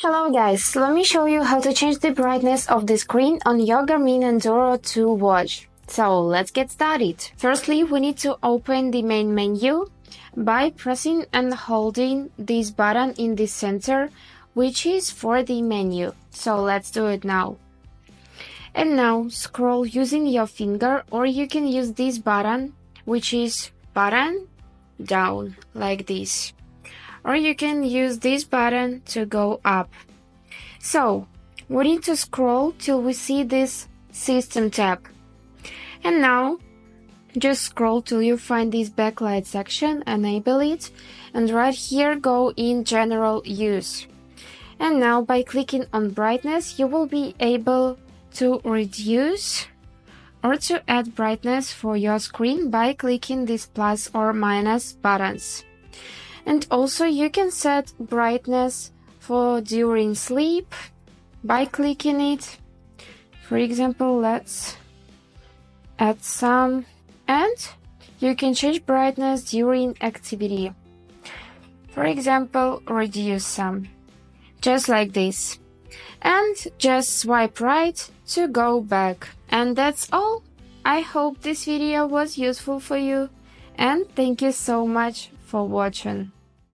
Hello guys, let me show you how to change the brightness of the screen on your Garmin Enduro 2 watch. So let's get started. Firstly, we need to open the main menu by pressing and holding this button in the center, which is for the menu. So let's do it now. And now scroll using your finger, or you can use this button, which is button down like this. Or you can use this button to go up. So we need to scroll till we see this System tab. And now just scroll till you find this backlight section, enable it, and right here go in General Use. And now by clicking on brightness, you will be able to reduce or to add brightness for your screen by clicking these plus or minus buttons. And also you can set brightness for during sleep by clicking it. For example, let's add some, and you can change brightness during activity. For example, reduce some, just like this. And just swipe right to go back. And that's all. I hope this video was useful for you, and thank you so much for watching.